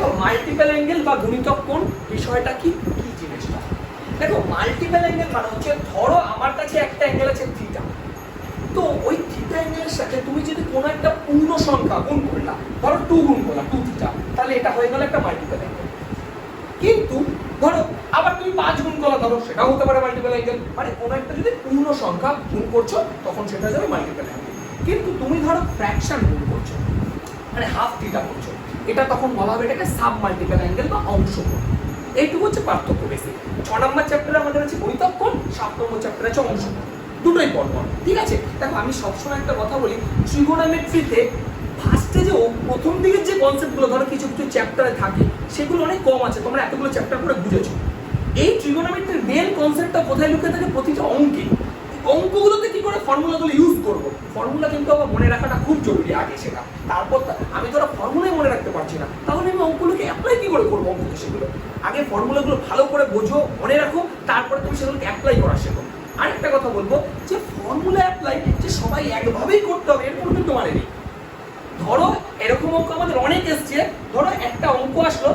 দেখো multiple angle বা গুণিতক কোণ বিষয়টা কি কি জিনিসটা? দেখো মাল্টিপল অ্যাঙ্গেল মানে হচ্ছে ধরো আমার কাছে একটা অ্যাঙ্গেল আছে থিটা, তো ওই থিটা অ্যাঙ্গেলের সাথে তুমি যদি কোনো একটা পূর্ণ সংখ্যা গুণ করলা, ধরো 2 গুণ করলা 2 থিটা, তাহলে এটা হয়ে গেল একটা মাল্টিপল অ্যাঙ্গেল। কিন্তু ধরো আবার তুমি 5 গুণ করলা, ধরো সেটাও হতে পারে মাল্টিপল অ্যাঙ্গেল। মানে কোনো একটা যদি পূর্ণ সংখ্যা গুণ করছো তখন সেটা যাবে মাল্টিপল অ্যাঙ্গেল। কিন্তু তুমি ধরো ফ্র্যাকশন গুণ করছো, মানে হাফ থিটা করছো, এটা তখন বলা হবে এটাকে সাব মাল্টিপল অ্যাঙ্গেল বা অংশকোণ। এইটুকু হচ্ছে পার্থক্য বেশি। 6 নম্বর চ্যাপ্টারে আমাদের আছে গুণিতক কোণ, 7 নম্বর চ্যাপ্টারে আছে অংশকোণ, দুটোই পরপর, ঠিক আছে? দেখো আমি সবসময় একটা কথা বলি, ট্রিগোনোমেট্রিতে ফার্স্টে যে প্রথম দিকের যে কনসেপ্টগুলো ধরো কিছু কিছু চ্যাপ্টারে থাকে সেগুলো অনেক কম আছে, তোমরা এতগুলো চ্যাপ্টার করে বুঝেছো। এই ট্রিগোনোমেট্রির মেন কনসেপ্টটা কোথায় লুকিয়ে থাকে? প্রতিটা অঙ্কে। অঙ্কগুলোতে কি করে ফর্মুলাগুলো ইউজ করবো, ফর্মুলা কিন্তু আবার মনে রাখাটা খুব জরুরি আগে সেটা। তারপর আমি ধরো ফর্মুলাই মনে রাখতে পারছি না, তাহলে আমি অঙ্কগুলোকে অ্যাপ্লাই কি করে করবো? অঙ্কতে সেগুলো আগে ফর্মুলাগুলো ভালো করে বোঝো, মনে রাখো, তারপরে তুমি সেগুলোকে অ্যাপ্লাই করা শেখো। আরেকটা কথা বলবো যে ফর্মুলা অ্যাপ্লাই যে সবাই একভাবেই করতে হবে এর কোনো কিন্তু মানে নেই। ধরো এরকম অঙ্ক আমাদের অনেক এসছে, ধরো একটা অঙ্ক আসলো,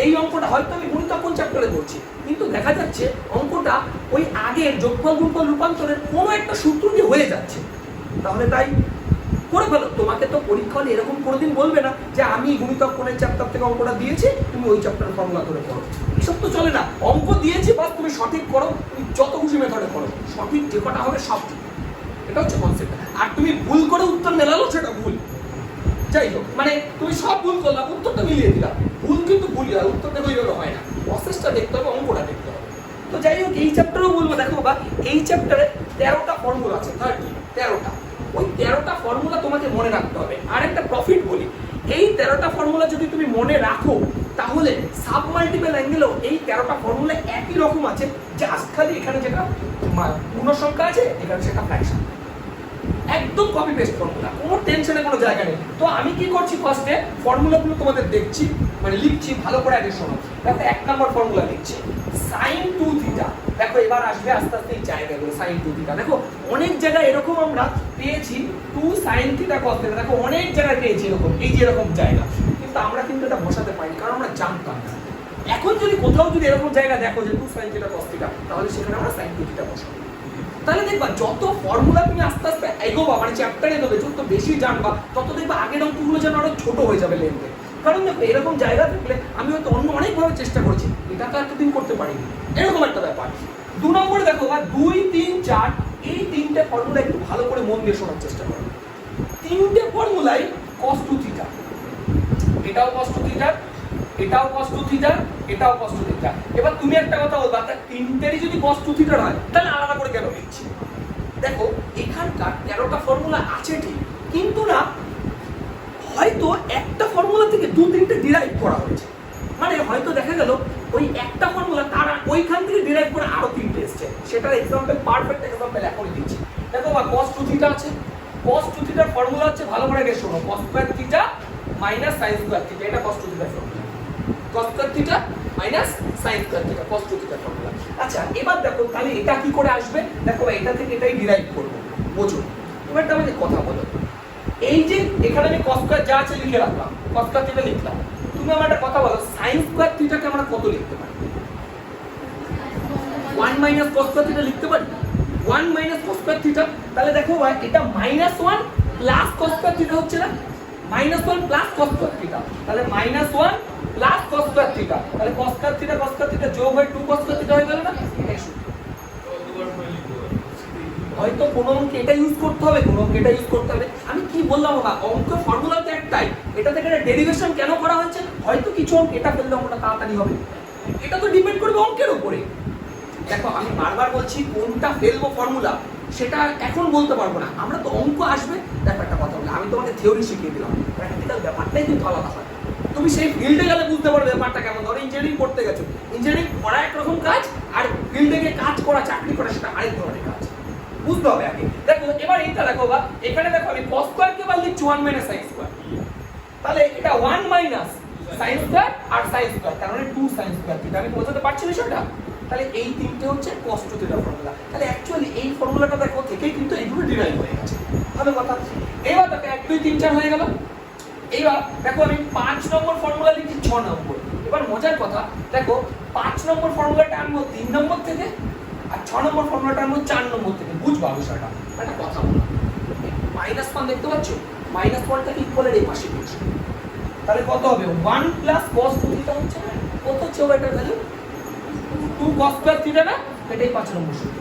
এই অঙ্কটা হয়তো আমি গুণিতক কোণ চ্যাপ্টারে করছি, কিন্তু দেখা যাচ্ছে অঙ্কটা ওই আগের যোগফল গুণফল রূপান্তরের কোনো একটা সূত্র দিয়ে হয়ে যাচ্ছে, তাহলে তাই করে ফেলো। তোমাকে তো পরীক্ষা হলে এরকম কোনোদিন বলবে না যে আমি গুণিতক কোণের চ্যাপ্টার থেকে অঙ্কটা দিয়েছি, তুমি ওই চ্যাপ্টার ফর্মুলা করে করো, এসব তো চলে না। অঙ্ক দিয়েছি বাস তুমি সঠিক করো, তুমি যত খুশি মেথডে করো, সঠিক যে কটা হবে সব ঠিক, এটা হচ্ছে কনসেপ্ট। আর তুমি ভুল করে উত্তর মেলালো সেটা ভুল, যাই হোক, মানে তুমি সব ভুল করলা, উত্তরটা মিলিয়ে দিলা, ভুল কিন্তু ভুলই হয়, উত্তরটা ওইভাবে হয় না, প্রসেসটা দেখতে হবে, অঙ্কটা দেখতে হবে। তো যাই হোক, এই চ্যাপ্টারেও বলবো, দেখো বা এই চ্যাপ্টারে 13টা ফর্মুলা আছে, 13টা, ওই 13টা ফর্মুলা তোমাকে মনে রাখতে হবে। আর একটা প্রফিট বলি, এই 13টা ফর্মুলা যদি তুমি মনে রাখো তাহলে সাব মাল্টিপল অ্যাঙ্গেলও এই 13টা ফর্মুলা একই রকম আছে, জাস্ট খালি এখানে যেটা পূর্ণ সংখ্যা আছে এখানে সেটা ফ্র্যাকশন, একদম কপি পেস্ট ফর্মুলা, কোনো টেনশনের কোনো জায়গা নেই। তো আমি কি করছি, ফার্স্টে ফর্মুলাগুলো তোমাদের দেখছি, মানে লিখছি, ভালো করে আগে শোনো। দেখো 1 নম্বর ফর্মুলা লিখছি sin 2 থিটা। দেখো এবার আসবে আস্তে আস্তে এই জায়গাগুলো, sin 2 থিটা। দেখো অনেক জায়গায় এরকম আমরা পেয়েছি 2 sin থিটা cos থিটা, দেখো অনেক জায়গায় পেয়েছি এরকম, এই যে এরকম জায়গা, কিন্তু আমরা কিন্তু এটা বসাতে পারিনি কারণ আমরা জানতাম না। এখন যদি কোথাও যদি এরকম জায়গা দেখো যে 2 sin থিটা cos থিটা, তাহলে সেখানে আমরা sin 2 থিটা বসাবো। তাহলে দেখবা যত ফর্মুলা তুমি আস্তে আস্তে এগোবা, মানে চ্যাপ্টারে এগোবে, যত বেশি জানবা তত দেখবা আগের অঙ্কগুলো যেন আরো ছোট হয়ে যাবে লেন্থে। কারণ দেখো এরকম জায়গা থাকলে আমি হয়তো অন্য অনেকভাবে চেষ্টা করেছি, এটা তো এতদিন করতে পারিনি, এরকম একটা ব্যাপার। 2 নম্বরে দেখো বা 2, 3, 4 এই তিনটে ফর্মুলা একটু ভালো করে মন দিয়ে শোনার চেষ্টা করো। তিনটে ফর্মুলাই cos 2 থিটা, এটাও cos 2 থিটা, এটাও cos 2 থিটা, এটাও cos 2 থিটা। এবার তুমি একটা কথা বলবা, তা তিনটেরই যদি cos 2 থিটা হয় তাহলে আলাদা করে কেন লিখছি? দেখো এখানকার 13টা ফর্মুলা আছে ঠিক, কিন্তু না হয়তো একটা ফর্মুলা থেকে 2-3টে ডিরাইভ করা হয়েছে, মানে হয়তো দেখা গেল ওই একটা ফর্মুলা তারা ওইখান থেকে ডিরাইভ করে আরো 3টে এসছে, সেটার এক্সাম্পল, পারফেক্ট এক্সাম্পল এখনই দিচ্ছি। দেখো বা cos 2 থিটা আছে, cos 2 থিটার ফর্মুলা হচ্ছে, ভালো করে আগে শোনো, cos square theta minus sin square theta, এটা cos 2 থিটার formula, cos square theta minus sin square theta, cos 2 থিটার ফর্মুলা। আচ্ছা এবার দেখো তাহলে এটা কি করে আসবে, দেখো এটা থেকে এটাই ডিরাইভ করব, বোঝো। এবার আমাকে কথা বলো, এই যে এখানে আমি cos স্কয়ার যা আছে লিখে রাখলাম, cos স্কয়ার থিটা লিখলাম, তুমি আমার একটা কথা বলো, sin স্কয়ার থিটাকে আমরা কত লিখতে পারি? 1 মাইনাস cos স্কয়ার থিটা লিখতে পারি, 1 মাইনাস cos স্কয়ার থিটা। তাহলে দেখো ভাই এটা -1 প্লাস cos স্কয়ার থিটা হচ্ছে না, -1 প্লাস cos স্কয়ার থিটা, তাহলে -1 প্লাস cos স্কয়ার থিটা, তাহলে cos স্কয়ার থিটা যোগ হয়ে 2 cos স্কয়ার থিটা হয়ে গেল না? এটাই সূত্র। হয়তো কোনো অঙ্কে এটা ইউজ করতে হবে, কোনো অঙ্কে এটা ইউজ করতে হবে। আমি কি বললাম বাবা, অঙ্ক ফর্মুলা তো একটাই, এটা থেকে ডেরিভেশন কেন করা হয়েছে? হয়তো কিছু অঙ্ক এটা ফেললে অঙ্কটা তাড়াতাড়ি হবে, এটা তো ডিপেন্ড করবে অঙ্কের উপরে। দেখো আমি বারবার বলছি কোনটা ফেলবো ফর্মুলা সেটা এখন বলতে পারবো না, আমরা তো অঙ্ক আসবে। দেখো একটা কথা বলি, আমি তোমাকে থিওরি শিখিয়ে দিলাম, প্র্যাকটিক্যাল ব্যাপারটাই কিন্তু আলাদা হয়। তুমি সেই ফিল্ডে গেলে বুঝতে পারবে ব্যাপারটা কেমন। ধরো ইঞ্জিনিয়ারিং করতে গেছো, ইঞ্জিনিয়ারিং করা একরকম কাজ, আর ফিল্ডে গিয়ে কাজ করা, চাকরি করা সেটা আরেক ধরনের কাজ, বুঝতে হবে আগে। দেখো এবার এইটা দেখো বা এখানে দেখো আমি cos স্কয়ার কে বল লিখছি 1 মাইনাস sin স্কয়ার, তাহলে এটা 1 মাইনাস sin স্কয়ার আর sin স্কয়ার, তার মানে 2 sin স্কয়ার থিটা। আমি বোঝাতে পারছি না সেটা? তাহলে এই তিনটে হচ্ছে cos 2 থিটা ফর্মুলা। তাহলে অ্যাকচুয়ালি এই ফর্মুলাটা দেখো থেকেই কিন্তু এইগুলো ডিরাইভ হয়ে গেছে, ভালো কথা। এবার দেখো 1 2 3 4 হয়ে গেল। এইবার দেখো আমি 5 নম্বর ফর্মুলা লিখছি 6 নম্বর। এবার মজার কথা দেখো 5 নম্বর ফর্মুলাটা আনবো 3 নম্বর থেকে আর 6 নম্বর ফর্মুলাটা আনবো 4 নম্বর থেকে। বুঝবা বিষয়টা? একটা কথা বলো, মাইনাস 1 দেখতে পাচ্ছ, মাইনাস 1টাকে ইকুয়ালের এই পাশে দিয়েছি, তাহলে কত হবে 1 প্লাস cos 2 থিটা হচ্ছে কত হচ্ছে এটার ভ্যালু 2 cos স্কয়ার থিটা না, এটাই 5 নম্বর সূত্র।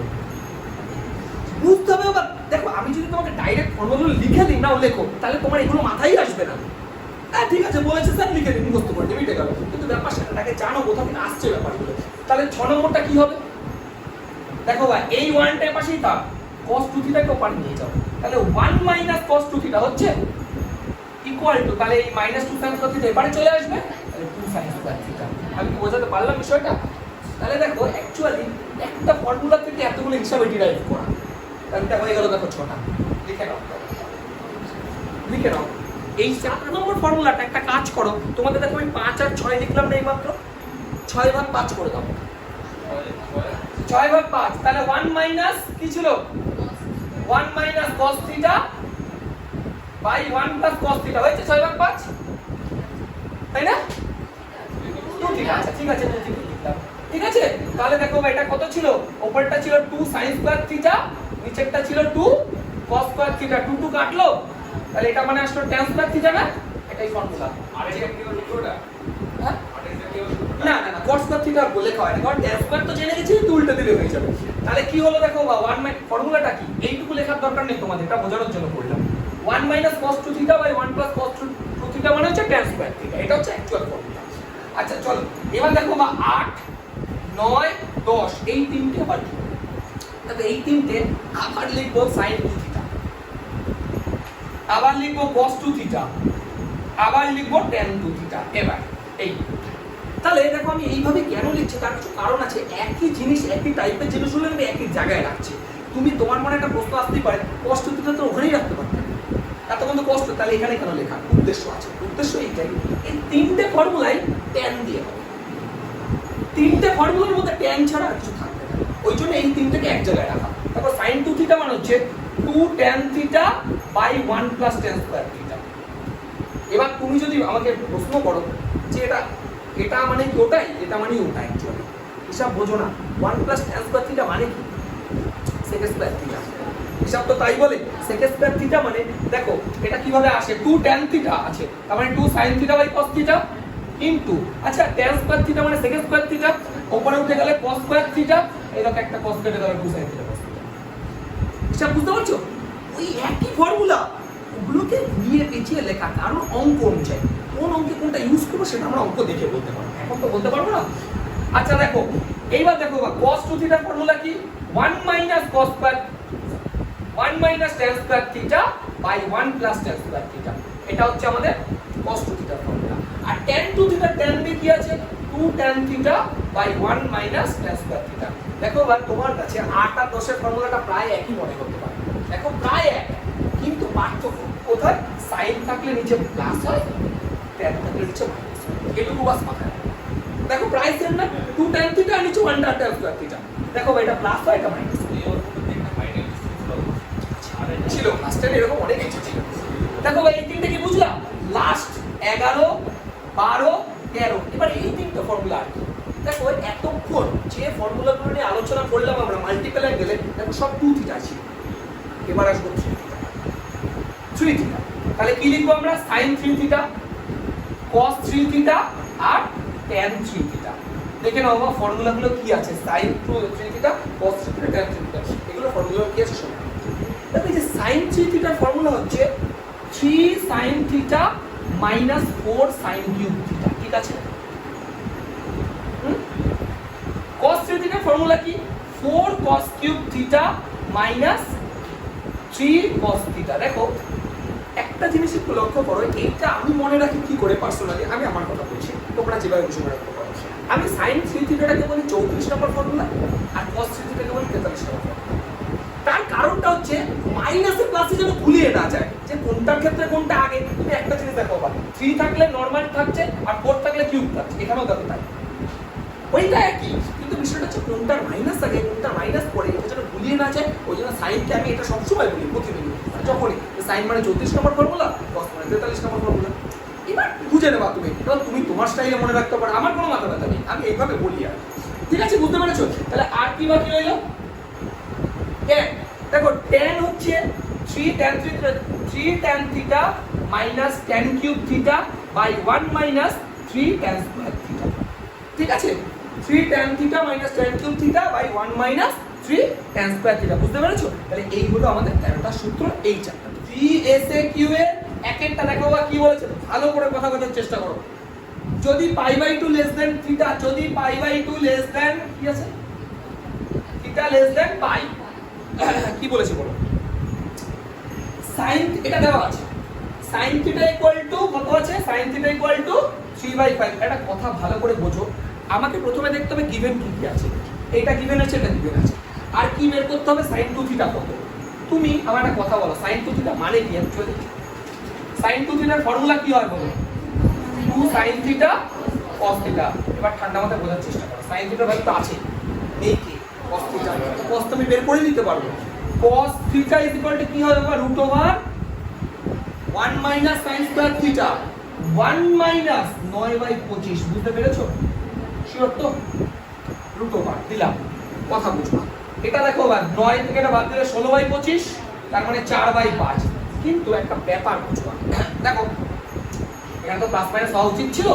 বুঝতে হবে। এবার দেখো আমি যদি তোমাকে ডাইরেক্ট ফর্মুলা লিখে দিই না লেখো, তাহলে তোমার এগুলো মাথায় আসবে না। হ্যাঁ ঠিক আছে বলেছে স্যার লিখে দিন, মুখস্থ করে দিই, মিটে গেল। কিন্তু ব্যাপার সেটাকে জানো কোথা থেকে আসছে ব্যাপারগুলো। তাহলে 6 নম্বরটা কি হবে দেখো ভাই, এই 1টা পাশেই থাক, cos 2 থিটাকে ওপার নিয়ে যাও, তাহলে 1 মাইনাস cos 2 থিটা হচ্ছে ইকুয়াল টু, তাহলে এই মাইনাস 2 sin স্কয়ার থিটা এবারে চলে আসবে, তাহলে 2 sin স্কয়ার থিটা। আমি কি বোঝাতে পারলাম বিষয়টা? তাহলে দেখো অ্যাকচুয়ালি একটা ফর্মুলা থেকে এতগুলো হিসাবে ডিরাইভ করা, তাহলে এটা হয়ে গেল দেখো 6টা। লিখে নাও, লিখে নাও। এই 4 নম্বর ফর্মুলাটা একটা কাজ করো, তোমাদের দেখো আমি 5 আর 6 লিখলাম না, এই মাত্র 6 ভাগ 5 করে দাও, 6 ভাগ 5, তাহলে 1 মাইনাস কি ছিল 1 minus cos theta by 1 plus cos theta হয়েছে 6 ভাগ 5, তাই না? 2 থিটা। আচ্ছা ঠিক আছে, 2 থিটা লিখলাম, ঠিক আছে। তাহলে দেখো এটা কত ছিল, উপরটা ছিল 2 sin স্কয়ার থিটা, নিচেরটা ছিল 2 cos স্কয়ার থিটা, 2 2 কাটলো, তাহলে এটা মানে আসলো tan স্কয়ার থিটা না, এটাই ফর্মুলা। আর এটা কি হলো ওটা? হ্যাঁ না না না, cos স্কয়ার থিটা বলে খাওয়া না, কারণ tan স্কয়ার তো জেনে গেছি, তো উল্টো দিলে হয়ে যাবে। তাহলে কি হলো দেখো বা 1 ফর্মুলাটা কি, এইটুকু লেখার দরকার নেই তোমাদের, এটা বোঝানোর জন্য করলাম। 1 minus cos 2 theta by 1 plus cos 2 theta মানে হচ্ছে tan স্কয়ার থিটা, এটা হচ্ছে অ্যাকচুয়াল ফর্মুলা। আচ্ছা চলো এবার দেখো বা 8 9 10 এই তিনটে আবার কি, তবে এই তিনটে আবার লিখবো sin 2 থিটা, আবার লিখবো cos 2 থিটা, আবার লিখবো tan 2 থিটা। এবার এই তাহলে দেখো আমি এইভাবে কেন লিখছি তার কিছু কারণ আছে। একই জিনিস একই টাইপের জিনিসগুলো আমি একই জায়গায় রাখছি। তুমি তোমার মনে একটা প্রশ্ন আসতেই পারে, cos 2 থিটা তো ওখানেই রাখতে পারতে, এতক্ষণ তো কষ্ট, তাহলে এখানে কেন লেখা? উদ্দেশ্য আছে, উদ্দেশ্য এইটাই, এই তিনটে ফর্মুলাই tan দিয়ে হবে, তিনটে ফর্মুলার মধ্যে tan ছাড়া আর কিছু থাকবে না, ওই জন্য এই তিনটাকে এক জায়গায় রাখা। তারপর sin 2 থিটা মানে হচ্ছে 2 tan theta by 1 plus tan square theta. এবার তুমি যদি আমাকে প্রশ্ন করো যে এটা মানে কি ওটাই, এটা মানে ওটাই, অ্যাকচুয়ালি হিসাব বোঝো না, 1 প্লাস tan স্কয়ার থিটা মানে কি sec স্কয়ার থিটা, হিসাব তো তাই বলে। sec স্কয়ার থিটা মানে দেখো এটা কিভাবে আসে, 2 tan থিটা আছে, তার মানে 2 sin theta by cos theta into, আচ্ছা tan স্কয়ার থিটা মানে sec স্কয়ার থিটা, উপরে উঠে গেলে cos স্কয়ার থিটা, এরকম একটা cos কেটে দেবে 2 sin থিটা cos থিটা। হিসাব বুঝতে পারছো? ওই একই ফর্মুলা, ওগুলোকে নিয়ে পেঁচিয়ে লেখা, কারণ অঙ্ক অনুযায়ী কোন অঙ্কে কোনটা ইউজ করবো সেটা আমরা অঙ্ক দেখে বলতে পারবো, এখন তো বলতে পারবো না। আচ্ছা দেখো এইবার দেখো cos 2 থিটার ফর্মুলা কি, 1 minus cos square 1 minus tan square theta by 1 plus tan square theta, এটা হচ্ছে আমাদের cos 2 থিটার ফর্মুলা। আর tan 2 থিটার tan দিয়ে কি আছে, 2 tan theta by 1 minus tan square theta. দেখো এবার তোমার কাছে 8 আর 10 এর ফর্মুলাটা প্রায় একই মনে করতে পারো, দেখো প্রায় এক, কিন্তু পার্থক্য কোথায়, sin থাকলে নিচে প্লাস হয়, tan থাকলে নিচে মাইনাস হয়, এটুকু বাস মাথায় রাখো। দেখো প্রায় সেম না, 2 tan থিটা আর নিচে 1 tan স্কয়ার থিটা, দেখো এটা প্লাস হয় এটা মাইনাস ছিল, লাস্টে এরকম অনেক কিছু ছিল। দেখো ভাই এই তিনটে কি বুঝলাম, লাস্ট 11 12 13, এবার এই তিনটে ফর্মুলা আর কি। দেখো এতক্ষণ যে ফর্মুলাগুলো নিয়ে আলোচনা করলাম আমরা মাল্টিপল অ্যাঙ্গেলে, দেখো সব 2 থিটা ছিল, এবার আসবো 3 থিটা। তাহলে কি লিখবো আমরা, sin 3 থিটা, cos 3 থিটা আর tan 3 থিটা। দেখে নাও বাবা ফর্মুলাগুলো কি আছে, sin 3 theta, cos 3 theta, tan 3 theta, এগুলো ফর্মুলা কি আছে শোনো। দেখো এই যে sin 3 থিটার ফর্মুলা হচ্ছে 3 sin theta minus 4 sin cube theta, ঠিক আছে। cos 3 থিটার ফর্মুলা কি, 4 cos cube theta minus 3 cos theta. দেখো একটা জিনিস একটু লক্ষ্য করো, এইটা আমি মনে রাখি কি করে পার্সোনালি, আমি আমার কথা বলছি, তোমরা যেভাবে বুঝে রাখতে পারো। আমি sin 3 থিটাটাকে বলি 34 নম্বর ফর্মুলা, আর cos 3 থিটাকে বলি 43 নম্বর ফর্মুলা। তার কারণটা হচ্ছে মাইনাসে প্লাসে যেন ভুলিয়ে না যায় যে কোনটার ক্ষেত্রে কোনটা আগে। তুমি একটা জিনিস দেখো বা 3 থাকলে নরমাল থাকছে আর 4 থাকলে কিউব থাকছে, এখানেও দেখো তাই, ওইটা একই, কিন্তু বিষয়টা হচ্ছে কোনটার মাইনাস আগে কোনটার মাইনাস পরে, এটা যেন ভুলিয়ে না যায়। ওই জন্য সাইনকে আমি এটা সবসময় বলি প্রতিদিন, যখনই সাইন মানে 34 নম্বর ফর্মুলা, cos মানে 43 নম্বর ফর্মুলা। এবার বুঝে নেবা তুমি, কারণ তুমি তোমার স্টাইলে মনে রাখতে পারো, আমার কোনো মাথা ব্যথা নেই, আমি এইভাবে বলি আর। ঠিক আছে, বুঝতে পেরেছো? তাহলে আর কি বাকি রইল? tan। দেখো tan হচ্ছে 3 tan theta minus tan cube theta by 1 minus 3 tan square theta. ঠিক আছে, 3 tan theta minus tan cube theta by 1 minus 3 tan square theta. বুঝতে পেরেছো? তাহলে এই হলো আমাদের 13টা সূত্র, এই চারটা। VSAQ এর এক একটা দেখো বা কি বলেছে, ভালো করে কথা বোঝার চেষ্টা করো। যদি π/2 লেস দেন থিটা, যদি π/2 লেস দেন কি আছে, থিটা লেস দেন পাই, কি বলেছে বলো? sin এটা দেওয়া আছে, sin থিটা ইকুয়াল টু কত আছে? sin theta equal two 3/5। এটা কথা ভালো করে বোঝো, আমাকে প্রথমে দেখতে হবে গিভেন কি কি আছে। এটা গিভেন আছে, এটা গিভেন আছে, আর কি বের করতে হবে? sin 2 থিটা কত। তুমি আমার একটা কথা বলো, sin 2 থিটা মানে কি অ্যাকচুয়ালি? sin 2 থিটার ফর্মুলা কি হয় বলো? 2 sin থিটা cos থিটা। এবার ঠান্ডা মাথায় বোঝার চেষ্টা করো, sin থিটার ভ্যালু তো আছে, নেই কি cos থিটা, cos তুমি বের করে নিতে পারবে। cos theta is equal to কি হবে বাবা? √1 minus sin square theta 1 minus 9/25। বুঝতে পেরেছো? শিওর তো? √1 দিলাম, কথা বুঝবা। এটা দেখো বাবা, 9 থেকে এটা বাদ দিলে 16/25, তার মানে 4/5। কিন্তু একটা ব্যাপার বুঝবা, দেখো এখানে তো প্লাস মাইনাস হওয়া উচিত ছিল,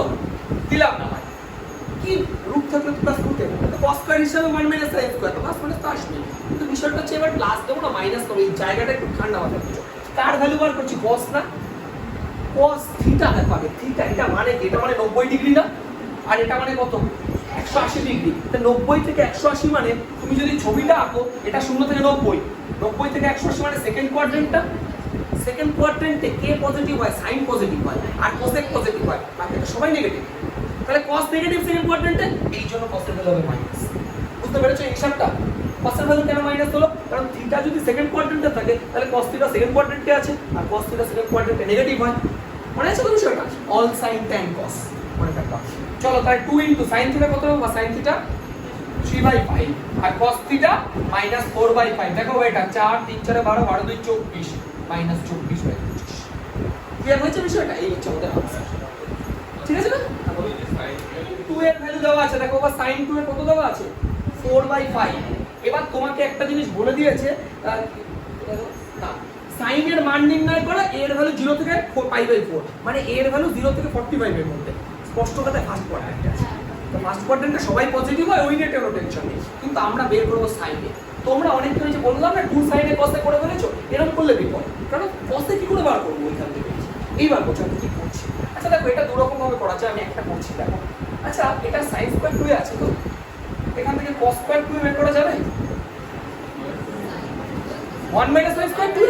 দিলাম না ভাই, কি রূপ থাকলে তো প্লাস করতে হবে, তো cos স্কয়ার হিসাবে 1 মাইনাস sin স্কয়ার, তো প্লাস মাইনাস তো আসবে। কিন্তু বিষয়টা হচ্ছে এবার প্লাস দেবো না মাইনাস করব, এই জায়গাটা একটু ঠান্ডা মাথায় বুঝো। কার ভ্যালু বার করছি? cos না, cos থিটা দেখো আগে, থিটা এটা মানে কি? এটা মানে 90 ডিগ্রি না, আর এটা মানে কত? 180 ডিগ্রি। তো 90 থেকে 180 মানে তুমি যদি ছবিটা আঁকো, এটা 0 থেকে 90, 90 থেকে 180 মানে সেকেন্ড কোয়াড্রেন্টটা। সেকেন্ড কোয়াড্রেন্টে কে পজিটিভ হয়? সাইন পজিটিভ হয়, আর কোসেক পজিটিভ হয়, বাকিটা সবাই নেগেটিভ। তাহলে cos নেগেটিভ সেকেন্ড কোয়াড্রেন্টে, এই জন্য cos এর ভ্যালু হবে মাইনাস। বুঝতে পেরেছো এই হিসাবটা? cos এর ভ্যালু কেন মাইনাস হলো? কারণ থিটা যদি সেকেন্ড কোয়াড্রেন্টে থাকে, তাহলে cos থিটা সেকেন্ড কোয়াড্রেন্টে আছে, আর cos থিটা সেকেন্ড কোয়াড্রেন্টে নেগেটিভ হয়। মনে আছে তো বিষয়টা? অল সাইন tan cos মনে রাখবা। চলো তাহলে 2 ইনটু sin থিটা কত হবে? sin থিটা 3/5 আর cos থিটা মাইনাস 4/5। দেখো এটা 4 3 4 12 12 2 24 মাইনাস 24/25। ক্লিয়ার হয়েছে বিষয়টা? এই হচ্ছে আমাদের আনসার। ঠিক আছে না? 2 এর ভ্যালু দেওয়া আছে, দেখো বা sin 2 এর কত দেওয়া আছে? 4/5। এবার তোমাকে একটা জিনিস বলে দিয়েছে, না sin এর মান নির্ণয় করো, এর ভ্যালু 0 থেকে π/4, মানে এর ভ্যালু 0 থেকে 45 এর মধ্যে। স্পষ্ট কথায় ফার্স্ট কোয়াড্রেন্ট আছে, তো ফার্স্ট কোয়াড্রেন্টে সবাই পজিটিভ হয়, ওই নিয়ে কোনো টেনশন নেই। কিন্তু আমরা বের করব সাইনে। তোমরা অনেকটা যে বললাম না 2 সাইনে cos এ করে ফেলেছো, এরকম করলে বিপদ, কারণ cos এ কি করে বার করব ওইখান থেকে? এইবার বোঝো আমি কি করছি। আচ্ছা দেখো এটা দু রকম ভাবে করা যায়, আমি একটা করছি দেখো। আচ্ছা এটা sin স্কয়ার 2 এ আছে, তো এখান থেকে cos স্কয়ার 2 বের করা যাবে? 1 মাইনাস sin স্কয়ার 2।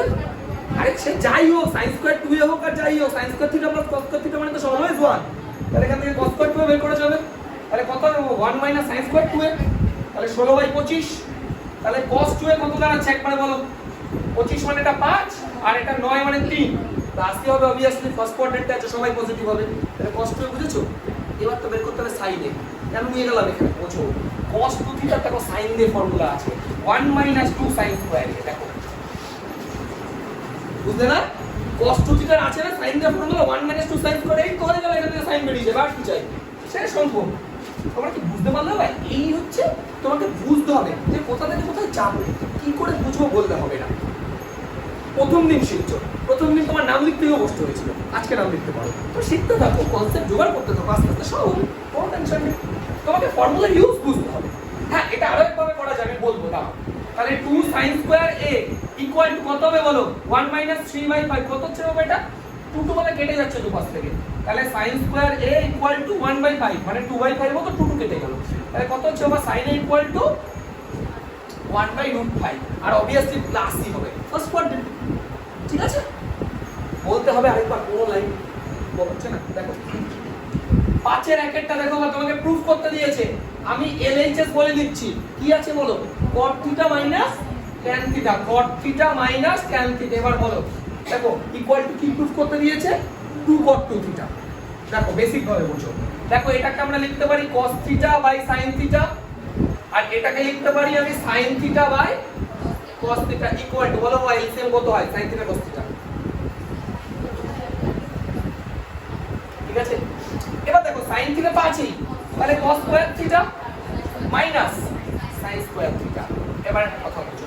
আরে সে যাই হোক, sin স্কয়ার 2 এ হোক আর যাই হোক, sin square theta plus cos square theta মানে তো অলওয়েজ 1। তাহলে এখান থেকে cos স্কয়ার 2 বের করা যাবে। তাহলে কত হবে? 1 মাইনাস sin স্কয়ার 2 এ, তাহলে 16/25। তাহলে cos 2 এ কত দাঁড়াচ্ছে একবারে বলো? 25 মানে এটা 5, আর এটা 9 মানে 3। প্লাস কি হবে? অবভিয়াসলি ফার্স্ট কোয়াড্রেন্টে আছে, সবাই পজিটিভ হবে। তাহলে cos 2 এ বুঝেছো? এবার তো বের করতে হবে sin এ। কেন নিয়ে গেলাম এখানে বোঝো? cos 2 থিটা দেখো sin এর ফর্মুলা আছে 1 মাইনাস 2 sin স্কয়ার। দেখো বুঝলে না? cos 2 থিটা আছে না sin এর ফর্মুলা 1 মাইনাস 2 sin স্কয়ার। এই করে গেল, এখান থেকে sin বেরিয়ে যাবে, আর কি চাই? সেটা সম্ভব। তোমরা কি বুঝতে পারলে ভাই? এই হচ্ছে তোমাকে বুঝতে হবে যে কোথা থেকে কোথায় যাবে, কি করে বুঝবো বলতে হবে না। প্রথম দিন শিখছো, প্রথম দিন তোমার নাম লিখতেও কষ্ট হয়েছিল, আজকে নাম লিখতে পারো। তো শিখতে থাকো, কনসেপ্ট জোগাড় করতে থাকো, আস্তে আস্তে সব হবে, কোনো টেনশন নেই। তোমাকে ফর্মুলা ইউজ বুঝতে হবে। হ্যাঁ এটা আরো একভাবে করা যাবে, বলবো দাও। তাহলে 2 sin square a equal two কত হবে বলো? 1 মাইনাস 3/5। কত হচ্ছে বাবা এটা? 2 2 বলে কেটে যাচ্ছে দুপাশ থেকে। তাহলে sin square a equal two 1/5, মানে 2/5 মতো 2 2 কেটে গেল। তাহলে কত হচ্ছে বাবা? sin a ইকুয়াল টু 1/√5, আর অবভিয়াসলি প্লাসই হবে ফার্স্ট কোয়াড্রেন্ট। ঠিক আছে? বলতে হবে আরেকবার, কোন লাইন বলছে না। দেখো 5 এর একটা দেখো বা তোমাকে প্রুফ করতে দিয়েছে, আমি LHS বলে দিচ্ছি। কি আছে বলো? cot theta minus tan theta, cot theta minus tan theta. এবার বলো, দেখো ইকুয়াল টু কি প্রুফ করতে দিয়েছে? 2 cot 2 থিটা। দেখো বেসিক ভাবে বুঝো। দেখো এটাকে আমরা লিখতে পারি cos theta by sin theta, আর এটাকে লিখতে পারি আমি sin theta by cos theta equal to, বলো এলসিএম কত হয়? sin theta cos theta sine theta তো আছেই, তাহলে cos square theta minus sin square theta. এবার একটা কথা বলছি,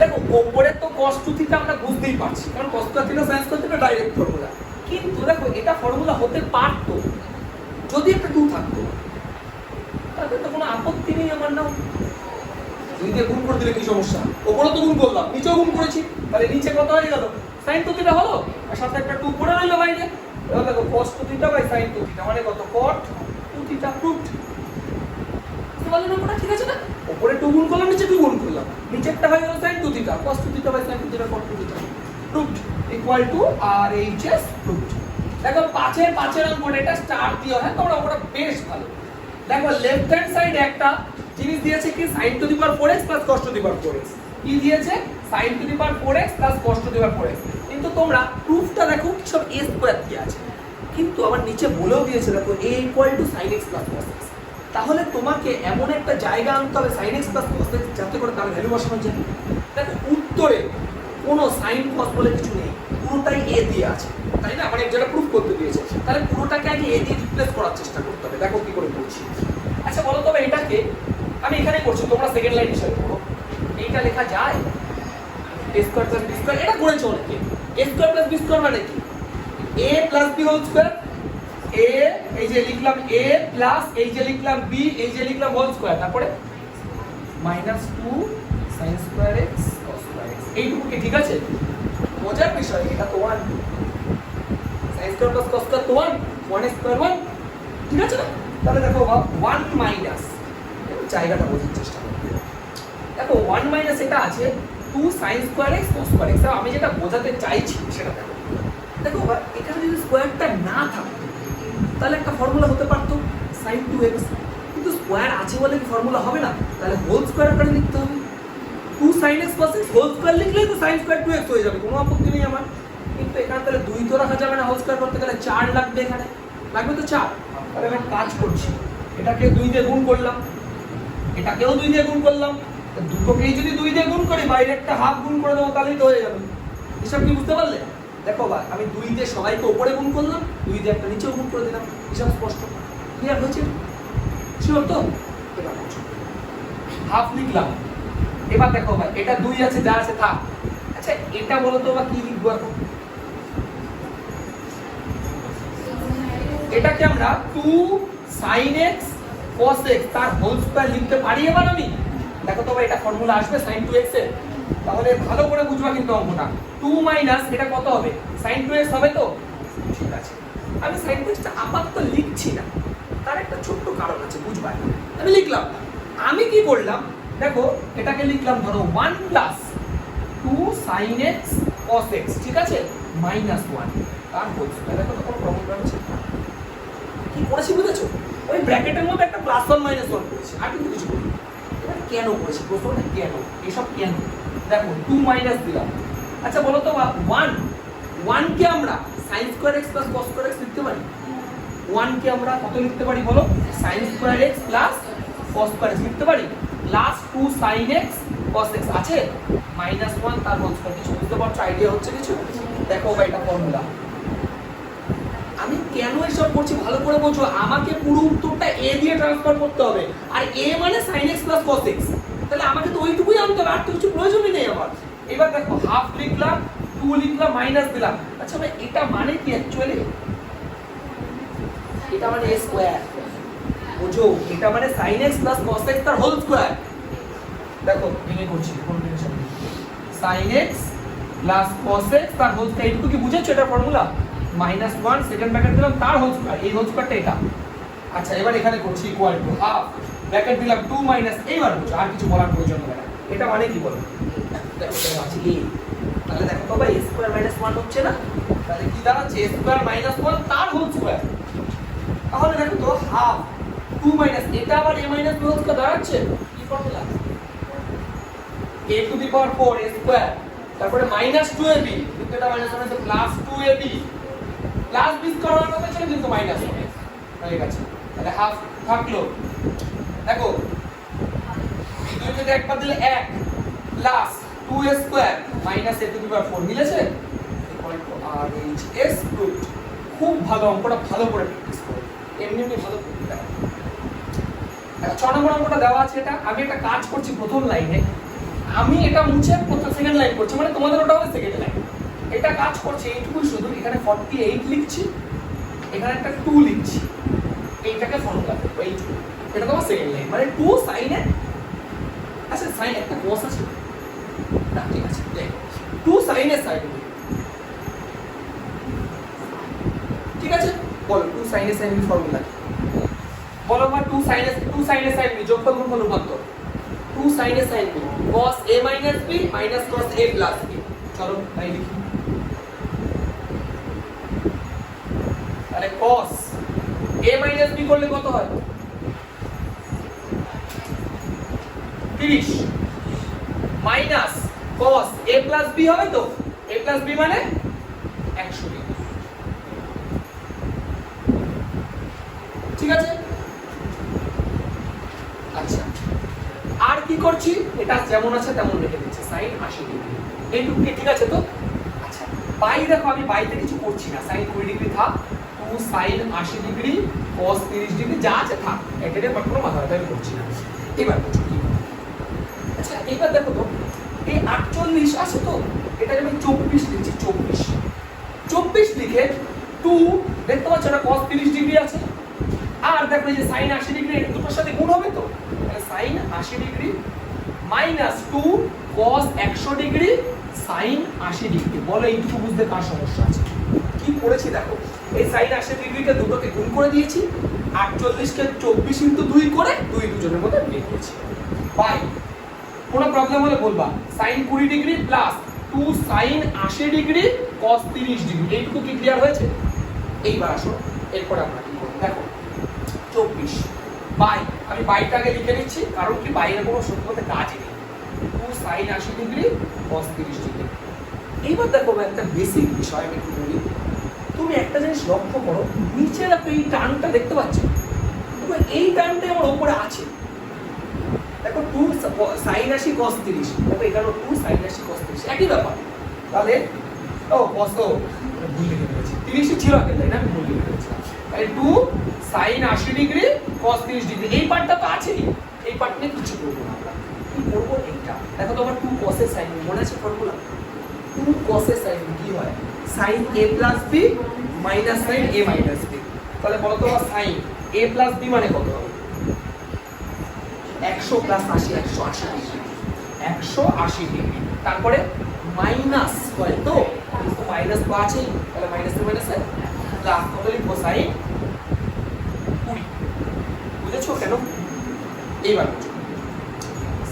দেখো উপরে তো cos 2 থিটা আমরা বুঝতেই পারছি, কারণ cos square theta sin square theta direct formula. কিন্তু দেখো এটা ফর্মুলা হতে পারতো যদি একটা 2 থাকতো, তাহলে তো কোনো আপত্তি নেই আমার, না দুই দিয়ে গুণ করে দিলে কি সমস্যা? উপরে তো গুণ করলাম, নিচেও গুণ করেছি, তাহলে নিচে কত হয়ে গেল? sin 2 থিটা হলো, আর সাথে একটা 2 পড়ে রইলো বাইরে। এবার দেখো cos 2 theta by sin 2 theta মানে কত? cot 2 theta proved. তাহলে না ঠিক আছে না? উপরে 2 গুণ করলাম, নিচে 2 গুণ করলাম, নিচেরটা হয়ে গেল sin 2 theta, cos 2 theta by sin 2 theta cot 2 theta proved equal to RHS proved. দেখো 5 এর অঙ্কটা এটা স্টার দিও, হ্যাঁ তোমরা ওটা বেশ ভালো। দেখো লেফট হ্যান্ড সাইড একটা জিনিস দিয়েছে কি sin two the power 4x cos two the power 4x, কি দিয়েছে? sin two the power 4x cos two the power 4x। কিন্তু তোমরা প্রুফটা দেখো কি সব a স্কয়ার কি আছে, কিন্তু আমার নিচে বলেও দিয়েছে দেখো a sin x cos x। তাহলে তোমাকে এমন একটা জায়গা আনতে হবে sin x cos x যাতে করে তার ভ্যালু বসানো যায়। দেখো উত্তরে কোনো sin cos বলে কিছু নেই, পুরোটাই a দিয়ে আছে, তাই না? মানে যেটা প্রুফ করতে দিয়েছে, তাহলে পুরোটাকে আগে a দিয়ে রিপ্লেস করার চেষ্টা করতে হবে। দেখো কি করে করছি। আচ্ছা বলো তবে এটাকে আমি এখানে করছি, তোমরা সেকেন্ড লাইন হিসেবে করো। এইটা লেখা যায় a square plus b square, এটা করেছো অনেকে। a square plus b square মানে কি? a plus b whole square, a এই যে লিখলাম a প্লাস এই যে লিখলাম b এই যে লিখলাম হোল স্কয়ার, তারপরে minus 2 sin square x cos square x। এইটুকু কি ঠিক আছে? মজার বিষয়, এটা তো 1 sin square plus cos square তো 1 স্কয়ার 1, ঠিক আছে না? তাহলে দেখো 1 মাইনাস, জায়গাটা বোঝার চেষ্টা করো। দেখো 1 মাইনাস এটা আছে 2 sin square x cos square x। আমি যেটা বোঝাতে চাইছি সেটা দেখো। দেখো এখানে যদি স্কয়ারটা না থাকতো তাহলে একটা ফর্মুলা হতে পারতো sin 2x, কিন্তু স্কয়ার আছে বলে কি ফর্মুলা হবে না? তাহলে হোল স্কয়ার আকারে লিখতে হবে। 2 sin x cos x whole square লিখলেই তো sin স্কয়ার 2x হয়ে যাবে, কোনো আপত্তি নেই আমার। কিন্তু এখানে তাহলে 2 তো রাখা যাবে না, হোল স্কয়ার করতে গেলে 4 লাগবে, এখানে লাগবে তো 4। তাহলে আমি কাজ করছি, এটাকে 2 দিয়ে গুণ করলাম, এটাকেও 2 দিয়ে গুণ করলাম, দুটোকেই যদি 2 দিয়ে গুণ করি বাইরে একটা হাফ গুণ করে দেবো, তাহলেই তো হয়ে যাবে। এসব কি বুঝতে পারলে? দেখো আমি 2 দিয়ে সবাইকে উপরে গুণ করলাম, 2 দিয়ে একটা নিচেও গুণ করে দিলাম, এসব স্পষ্ট ক্লিয়ার হয়েছে? শিওর তো? এবার হাফ লিখলাম। এবার দেখো ভাই এটা 2 আছে, যা আছে থাক। আচ্ছা এটা বলো তো কি লিখবো এখন? এটাকে আমরা 2 sin x cos x তার হোল স্কয়ার লিখতে পারি এবার আমি। দেখো তো ভাই এটা ফর্মুলা আসবে sin 2x এর, তাহলে ভালো করে বুঝবা কিন্তু অঙ্কটা। 2 মাইনাস এটা কত হবে? sin 2x হবে তো? ঠিক আছে, আমি sin 2x টা আপাতত লিখছি না, তার একটা ছোট্ট কারণ আছে, বুঝবা। আমি লিখলাম না, আমি কি করলাম দেখো এটাকে লিখলাম ধরো 1 plus 2 sin x cos x, ঠিক আছে, মাইনাস 1 তার হোল স্কয়ার। দেখো তো কোনো প্রবলেম আছে? কি করেছি বুঝেছো? ওই ব্র্যাকেটের মধ্যে একটা প্লাস 1 মাইনাস 1 করেছি, আর কিন্তু কিছু করিনি। এবার কেন করেছি প্রশ্নটা, কেন এসব কেন? দেখো 2 মাইনাস দিলাম। আচ্ছা বলো তো 1 কে আমরা sin square x plus cos square x লিখতে পারি? 1 কে আমরা কত লিখতে পারি বলো? sin square x plus cos square x লিখতে পারি, plus 2 sin x cos x আছে, মাইনাস 1 তার হোল স্কয়ার। কিছু বুঝতে পারছো? আইডিয়া হচ্ছে কিছু? দেখো ভাই এটা ফর্মুলা। আমি কেন এসব করছি ভালো করে বোঝো। আমাকে পুরো উত্তরটা a দিয়ে ট্রান্সফার করতে হবে, আর a মানে sin x plus cos x, তাহলে আমাকে তো ওইটুকুই আনতে হবে, আর তো কিছু প্রয়োজনই নেই আমার। এবার দেখো হাফ লিখলাম, 2 লিখলাম, মাইনাস দিলাম। আচ্ছা ভাই এটা মানে কি অ্যাকচুয়ালি? এটা মানে a স্কয়ার, বুঝো? এটা মানে sin x plus cos x তার হোল স্কয়ার। দেখো ভেঙে করছি, কোন টেনশন নেই। sin x plus cos x তার হোল স্কয়ার, এইটুকু কি বুঝেছো এটা ফর্মুলা? মাইনাস 1 সেকেন্ড ব্র্যাকেট দিলাম, তার হোল স্কয়ার, এই হোল স্কয়ারটা এটা। আচ্ছা এবার এখানে করছি ইকুয়াল টু হাফ ব্র্যাকেট দিলাম 2 মাইনাস, এইবার বুঝো, আর কিছু বলার প্রয়োজন হবে না। এটা মানে কি বলো? দেখো এটা আছে a, তাহলে দেখো বাবা a স্কয়ার মাইনাস 1 হচ্ছে না, তাহলে কি দাঁড়াচ্ছে? a স্কয়ার মাইনাস 1 তার হোল স্কয়ার। তাহলে দেখো তো হাফ 2 মাইনাস এটা আবার a minus b whole square দাঁড়াচ্ছে। কি formula? a to the power 4 a square, তারপরে মাইনাস 2ab, কিন্তু এটা মাইনাস 1 আছে, plus 2ab, plus b square হওয়ার কথা ছিল কিন্তু মাইনাস হবে, হয়ে গেছে। তাহলে হাফ থাকলো। দেখো দুই থেকে একবার দিলে 1 plus 2a square minus a to the power 4 মিলেছে, ইকুয়াল টু RHS প্রুভড। খুব ভালো, অঙ্কটা ভালো করে প্র্যাকটিস করো। এমনি এমনি ভালো করতে পারে। 6 নম্বর অঙ্কটা দেওয়া আছে, এটা আমি একটা কাজ করছি প্রথম লাইনে, আমি এটা মুছে প্রথম সেকেন্ড লাইন করছি, মানে তোমাদের ওটা হবে সেকেন্ড লাইন। এটা কাজ করছে এইটুকুই শুধু, এখানে 48 লিখছি, এখানে একটা 2 লিখছি, এইটাকে ফর্মুলা দেবো এইটুকু, এটা তোমার সেকেন্ড লাইন, মানে 2 সাইনে, আচ্ছা সাইন একটা cos আছে না, ঠিক আছে 2 সাইনের সাইড, ঠিক আছে বলো 2 সাইনের সাইন ফর্মুলা বলো, বা 2 সাইনের সাইন যোগফল গুণফল রূপান্তর, 2 সাইনের sign cos a minus b minus cos a plus b, চলো তাই লিখি। তাহলে cos a minus b করলে কত হয় 30 minus cos a plus b হবে তো, a plus b মানে 100 ডিগ্রি, ঠিক আছে। আচ্ছা আর কি করছি, এটা যেমন আছে তেমন রেখে দিচ্ছি, sin 80 ডিগ্রি, এইটুকু কি ঠিক আছে তো। আচ্ছা বাই দেখো, আমি বাইতে কিছু করছি না, sin 20 ডিগ্রি থাক, 2 sin 80 ডিগ্রি cos 30 ডিগ্রি যা আছে থাক, এটা নিয়ে কোনো মাথা ব্যথা আমি করছি না। এবার বুঝো কি, আচ্ছা এবার দেখো তো এই 48 আছে তো, এটা আমি 24 লিখছি, 24 লিখে 2 দেখতে পাচ্ছ না cos 30 ডিগ্রি আছে, আর দেখো এই যে sin 80 ডিগ্রি দুটোর সাথে গুণ হবে তো, তাহলে sin 80 degree minus 2 cos 100 degree sin 80 degree. বলো এইটুকু বুঝতে কার সমস্যা আছে? কি করেছি দেখো, এই sin 80 ডিগ্রিকে দুটোকে গুণ করে দিয়েছি, 48 কে 24 ইনটু 2 করে 2 দুজনের মধ্যে মিলিয়ে দিয়েছি, বাই কোনো প্রবলেম হলে বলবা sin 20 degree plus 2 sin 80 degree cos 30 degree, এইটুকু কি ক্লিয়ার হয়েছে? এইবার আসো এরপর আমরা কি করব দেখো, 24 বাই, আমি বাইটাকে লিখে নিচ্ছি কারণ কি বাইরের কোনো সূত্রতে কাজই নেই, 2 sin 80 ডিগ্রি cos 30 ডিগ্রি। এইবার দেখো একটা বেসিক বিষয় আমি একটু বলি, তুমি একটা জিনিস লক্ষ্য করো, নিচে দেখো এই টার্মটা দেখতে পাচ্ছ, তবে এই টার্মটা আমার উপরে আছে, দেখো 2 sin 80 cos 30, দেখো এখানে 2 sin 80 cos 30 একই ব্যাপার, তাহলে ও cos তো ভুল লিখে ফেলেছি, 30 ছিল আগে তাই না, আমি ভুল লিখে ফেলেছি, তাহলে 2 sin 80 ডিগ্রি cos 30 ডিগ্রি, এই পার্টটা তো আছেই, এই পার্ট নিয়ে কিছু করবো না আমরা, কি করবো এইটা দেখো তো, আমার 2 cos এর sin মনে আছে ফর্মুলা, 2 cos এর sin কি হয় sin a plus b minus sin a minus b, তাহলে বলো তো sin a plus b মানে কত হবে 100 প্লাস 80, 180 ডিগ্রি, 180 ডিগ্রি, তারপরে মাইনাস হয় তো, মাইনাস তো আছে, তাহলে মাইনাসে মাইনাসে প্লাস কত লিখবো sin 20, বুঝেছো কেন? এইবার বুঝো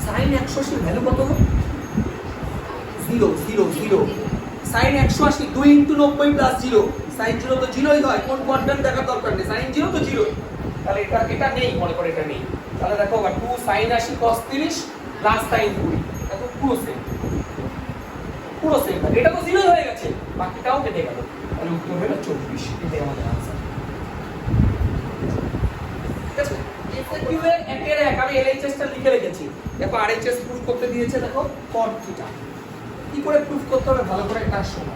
sin 180 এর ভ্যালু কত হবে 0 0 0, sin 180 2 ইনটু 90 প্লাস 0, sin 0 তো 0ই হয়, কোন কোয়াড্রেন্ট দেখার দরকার নেই, sin 0 তো 0, তাহলে এটা নেই, মনে করে এটা নেই, তাহলে দেখো 2 sin 80 cos 30 প্লাস sin 20, দেখো পুরো সেম, এটা তো 0 হয়ে গেছে, বাকিটাও কেটে গেল, তাহলে উত্তর হলো 24, এটাই আমাদের आंसर, ঠিক আছে। এফএকিউ এর একের এক আমি এলএইচএস টা লিখে রেখেছি, দেখো আরএইচএস প্রুফ করতে দিয়েছে, দেখো cot থিটা কি করে প্রুফ করতে হবে ভালো করে এটা শোনো,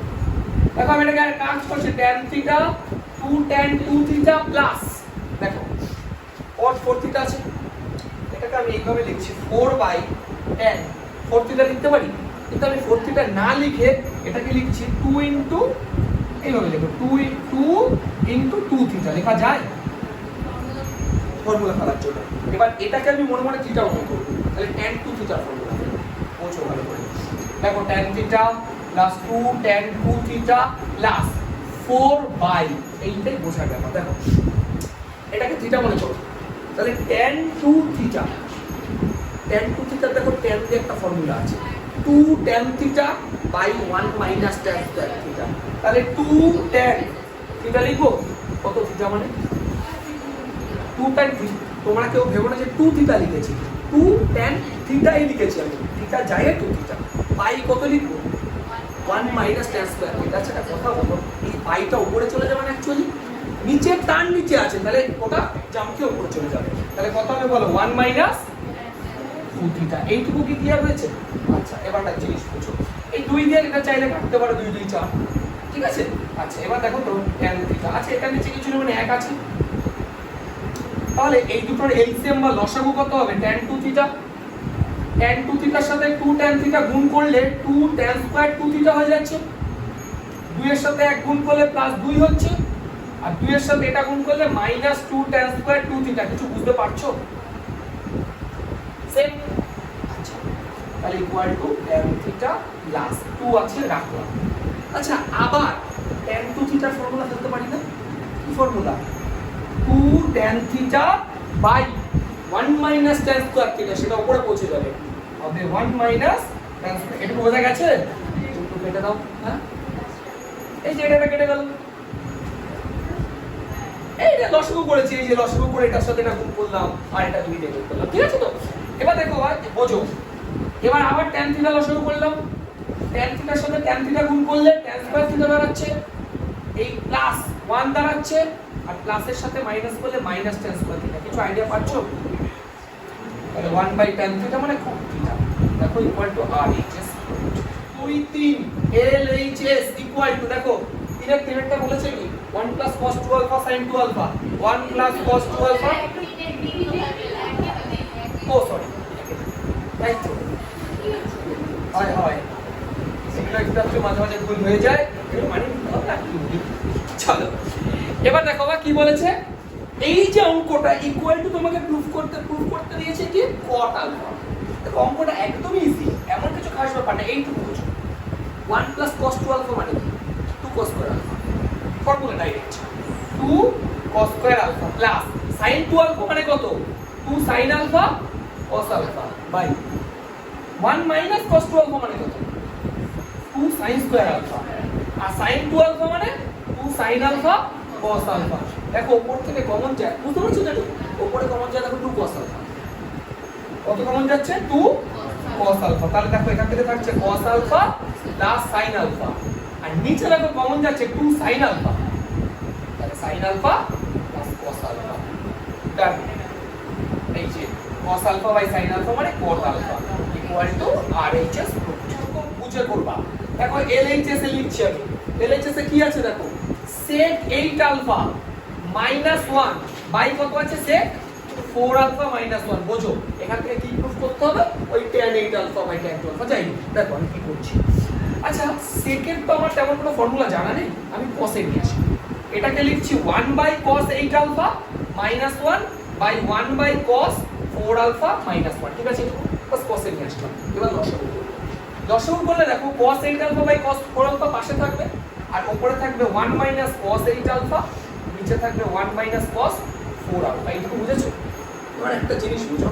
দেখো আমি এটাকে কাজ করছি tan theta 2 tan 2 theta plus দেখো cot 4 থিটা আছে, এটাকে আমি এইভাবে লিখছি 4 বাই tan 4 থিটা লিখতে পারি, কিন্তু আমি 4 থিটা না লিখে এটাকে লিখছি 2 ইনটু, এইভাবে লিখো 2 ইনটু 2 থিটা লেখা যায় ফর্মুলা ফেলার জন্য। এবার এটাকে আমি মনে মনে থিটা মনে করব, তাহলে tan 2 থিটার ফর্মুলা বোঝো ভালো করে, দেখো tan theta plus 2 tan 2 theta plus 4 by, এইটাই বোঝার ব্যাপার, দেখো এটাকে থিটা মনে করো, তাহলে tan 2 থিটা দেখো tan দিয়ে একটা ফর্মুলা আছে 2 tan theta by 1 minus tan square theta, তাহলে 2 tan থিটা লিখবো, কত থিটা মানে 2 tan থিটা, তোমরা কেউ ভেবো না যে 2 থিটা লিখেছি, 2 tan থিটাই লিখেছি আমি, থিটা যায় 2 থিটা, পাই কত লিখবো 1 মাইনাস tan স্কয়ার, এটা হচ্ছে একটা কথা বলবো, এই পাইটা উপরে চলে যাবে না অ্যাকচুয়ালি, নিচে টান নিচে আছে, তাহলে ওটা জামকে উপরে চলে যাবে, তাহলে কত হবে বলো 1 মাইনাস 2 থিটা, এইটুকু কি ক্লিয়ার হয়েছে? আচ্ছা এবার একটা জিনিস বুঝো, এই 2 দিয়ে এটা চাইলে কাটতে পারো 2 2 4, ঠিক আছে। আচ্ছা এবার দেখো তো tan থিটা আছে, এটা নিচে কিছু নেই মানে 1 আছে, তাহলে এই দুটোর এলসিএম বা লসাগু কত হবে tan 2 থিটা। tan 2 থিটার সাথে 2 tan থিটা গুণ করলে 2 tan স্কয়ার 2 থিটা হয়ে যাচ্ছে। 2 এর সাথে 1 গুণ করলে প্লাস 2 হচ্ছে, আর 2 এর সাথে এটা গুণ করলে মাইনাস 2 tan স্কয়ার 2 থিটা। কিছু বুঝতে পারছো? সেম। আচ্ছা, তাহলে equal to tan theta plus 2 আছে রাখলাম। আচ্ছা, আবার tan 2 থিটার ফর্মুলা ধরতে পারি না? কি formula? 2 tan theta by 1 minus tan square theta, সেটা উপরে পৌঁছে যাবে, হবে 1 মাইনাস tan স্কয়ার। এটা বোঝা গেছে? একটু কেটে দাও। হ্যাঁ, এই যে এটা কেটে গেল, এই যে লসাগু করেছি, এই যে লসাগু করে এটার সাথে এটা গুণ করলাম আর এটা 2 দিয়ে গুণ করলাম, ঠিক আছে তো? এবার দেখো বোঝো, এবার আবার tan থিটা লসাগু করলাম, tan থিটার সাথে tan থিটা গুণ করলে tan স্কয়ার থিটা দাঁড়াচ্ছে, এই প্লাস 1 দাঁড়াচ্ছে, আর প্লাসের সাথে মাইনাস করলে মাইনাস tan স্কয়ার থিটা। কিছু আইডিয়া পাচ্ছো? তাহলে 1 বাই tan থিটা মানে cos থিটা, দেখো equal to RHS। 2 3 LHS equal to, দেখো তিনটা বলেছে কি 1 plus cos 2 alpha sin 2 alpha, 1 plus cos 2 alpha, oh sorry, তাই তো হয় হয়, সেগুলো একটু মাঝে মাঝে ভুল হয়ে যায়, এর মানে না কি। চলো এবার দেখো কি বলেছে, এই যে অঙ্কটা ইকুয়াল টু তোমাকে প্রুফ করতে দিয়েছে কি cot আলফা। দেখো অঙ্কটা একদম ইজি, এমন কিছু খাস ব্যাপার না, এইটুকু বুঝো। 1 প্লাস cos 2 আলফা মানে কি? 2 cos square alpha, formula direct. 2 cos square alpha plus sin 2 alpha মানে কত? 2 sin alpha cos alpha by 1 minus cos 2 alpha মানে কত? 2 sin স্কয়ার আলফা, আর sin 2 আলফা মানে 2 sin আলফা cos আলফা। দেখো উপর থেকে কমন যায়, বুঝতে পারছো? দেখো উপরে কমন যায়, দেখো 2 cos আলফা, কত কমন যাচ্ছে? 2 cos আলফা। তাহলে দেখো এখান থেকে থাকছে cos alpha plus sin alpha, আর নিচে দেখো কমন যাচ্ছে 2 sin আলফা, তাহলে sin alpha plus cos alpha. Done. এই যে cos alpha by sin alpha মানে cot alpha equal to RHS। বুঝে করবা। দেখো LHS এ লিখছি আমি, LHS এ কি আছে দেখো, sec 8 আলফা মাইনাস 1 বাই কত আছে? sec 4 alpha minus 1। বোঝো এখান থেকে কি প্রুফ করতে হবে? ওই tan 8 alpha by tan 2 alpha. যাই দেখো আমি কি করছি। আচ্ছা, সেকেন্ড তো আমার তেমন কোনো ফর্মুলা জানা নেই, আমি cos এ নিয়ে আসি। এটাকে লিখছি 1 by cos 8 alpha minus 1 by 1 by cos 4 alpha minus 1, ঠিক আছে? বাস cos এ নিয়ে আসলাম। এবার লসাগু করব। লসাগু করলে দেখো cos 8 alpha by cos 4 alpha পাশে থাকবে, আর উপরে থাকবে 1 মাইনাস cos 8 আলফা, নিচে থাকবে 1 মাইনাস cos 4 আলফা। এইটুকু বুঝেছো? এবার একটা জিনিস বুঝো,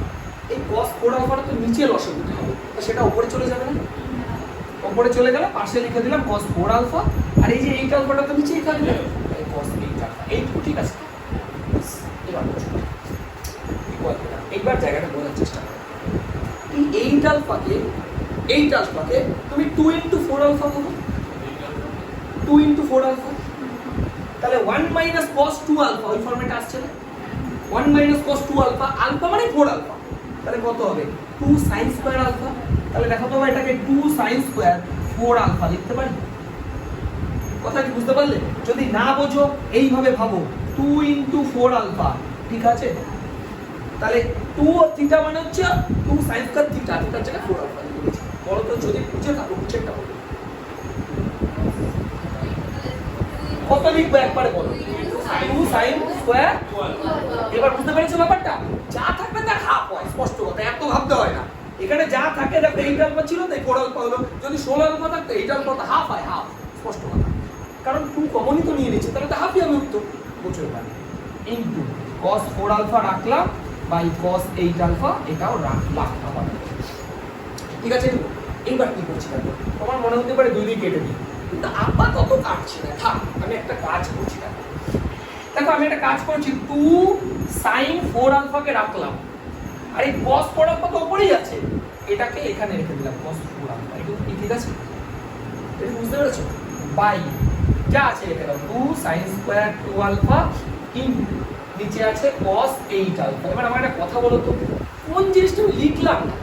এই cos 4 আলফাটা তো নিচে লসাগু হবে, তো সেটা উপরে চলে যাবে না? উপরে চলে গেলে পাশে লিখে দিলাম cos 4 আলফা, আর এই যে 8 আলফাটা তো নিচেই থাকবে, তাই cos 8 আলফা। এইটুকু ঠিক আছে? এবার বুঝো, এইবার জায়গাটা বোঝার চেষ্টা করো। এই 8 আলফাকে তুমি 2 ইনটু 4 আলফা করো, 2 ইনটু 4 আলফা, তাহলে 1 মাইনাস cos 2 আলফা, ওই ফরম্যাটে আসছে না? 1 মাইনাস cos 2 আলফা, আলফা মানে 4 আলফা, তাহলে কত হবে? 2 sin স্কয়ার আলফা। তাহলে দেখো তো এটাকে 2 sin স্কয়ার 4 আলফা লিখতে পারি। কথা কি বুঝতে পারলে? যদি না বোঝো এইভাবে ভাবো, 2 ইনটু 4 আলফা, ঠিক আছে? তাহলে 2 থিটা মানে হচ্ছে 2 sin স্কয়ার থিটা, থিটার জায়গায় 4 আলফা লিখেছি। বলো তো যদি বুঝে থাকো, বুঝেটা বলো। কত লিখবো একবারে বলো? 2 sin স্কয়ার। এবার বুঝতে পেরেছো ব্যাপারটা? যা থাকবে তার হাফ হয়, স্পষ্ট কথা, এত ভাবতে হয় না। এখানে যা থাকে দেখো 8 আলফা ছিল তাই 4 আলফা হলো, যদি 16 আলফা থাকতো 8 আলফা তো হাফ হয়, হাফ, স্পষ্ট কথা। কারণ 2 কমনই তো নিয়ে নিচ্ছে, তাহলে তো হাফই হবে উত্তর। বুঝো এখানে ইনটু cos 4 আলফা রাখলাম বাই cos 8 আলফা, এটাও রাখলাম আবার, ঠিক আছে? এইবার কি করছি দেখো, তোমার মনে হতে পারে 2 দিয়ে কেটে দিই, কিন্তু আপাতত কাটছি না, থাক আমি একটা কাজ করছি। দেখো আমি একটা কাজ করছি, 2 sin 4 আলফাকে রাখলাম, আর এই cos 4 আলফা তো উপরেই আছে, এটাকে এখানে রেখে দিলাম cos 4 আলফা। এটা কি ঠিক আছে? এটা বুঝতে পেরেছো? বাই যা আছে রেখে দাও, 2 sin স্কয়ার 2 আলফা ইনটু নিচে আছে cos 8 আলফা। এবার আমার একটা কথা বলো তো, কোন জিনিসটা লিখলাম না?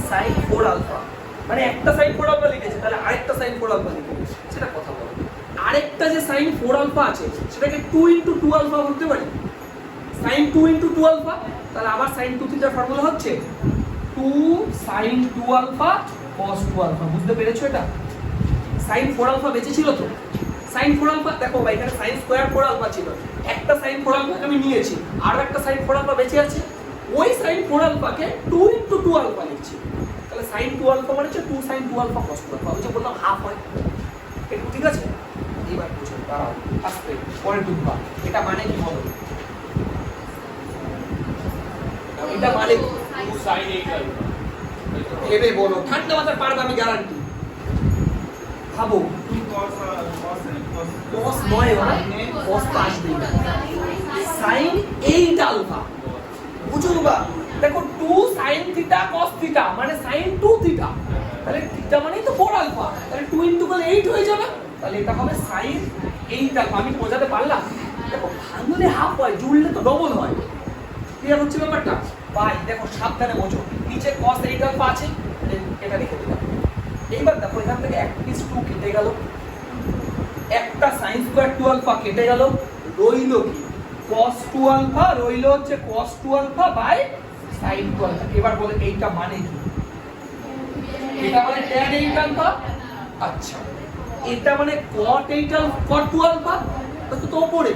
sin 4 আলফা মানে একটা sin 4 আলফা লিখেছে, তাহলে আরেকটা sin 4 আলফা লিখেছে, সেটা কথা বলো। আরেকটা যে sin 4 আলফা আছে সেটাকে 2 ইনটু 2 আলফা বলতে পারি? sin 2 ইনটু 2 আলফা, তাহলে আমার sin 2 থিটার ফর্মুলা হচ্ছে 2 sin 2 আলফা cos 2 আলফা। বুঝতে পেরেছো এটা? sin 4 আলফা বেঁচে ছিল তো, sin 4 আলফা দেখো ভাই এখানে sin স্কয়ার 4 আলফা ছিল, একটা sin 4 আলফাকে আমি নিয়েছি, আর একটা sin 4 আলফা বেঁচে আছে, ওই sin 4 আলফাকে 2 ইনটু 2 আলফা লিখছি, তাহলে sin 2 আলফা মানে হচ্ছে 2 sin 2 আলফা cos 2 আলফা। ওই যে বললাম হাফ হয়, এটা ঠিক আছে? এবার বুঝো, দাঁড়াও আস্তে পরে ঢুকবা। এটা মানে কি বলো? এটা মানে 2 sin 8 আলফা। ভেবে বলো, ঠান্ডা মাথায় পারবে আমি গ্যারান্টি। ভাবো cos নয় মানে cos তো আসবেই না, sin 8 আলফা। বুঝো বা দেখো 2 sin থিটা cos থিটা মানে sin 2 থিটা, তাহলে থিটা মানেই তো 4 আলফা, তাহলে 2 ইনটু করলে 8 হয়ে যাবে, তাহলে এটা হবে sin 8 আলফা। আমি বোঝাতে পারলাম? দেখো ভাঙলে হাফ হয়, জুড়লে তো ডবল হয়। ক্লিয়ার হচ্ছে ব্যাপারটা? ভাই দেখো সাবধানে বোঝো, নিচে cos 8 আলফা আছে, এটা লিখে দিলাম। এইবার দেখো এখান থেকে 1 পিস 2 কেটে গেল, একটা sin স্কয়ার 2 আলফা কেটে গেল, রইল কি cos 2 আলফা, রইল হচ্ছে cos 2 alpha by sin 2 alpha. এবার বলে এইটা মানে কি? এটা মানে tan 8 আলফা। আচ্ছা এটা মানে cot 8 আলফা, cot 2 আলফা, তো উপরে,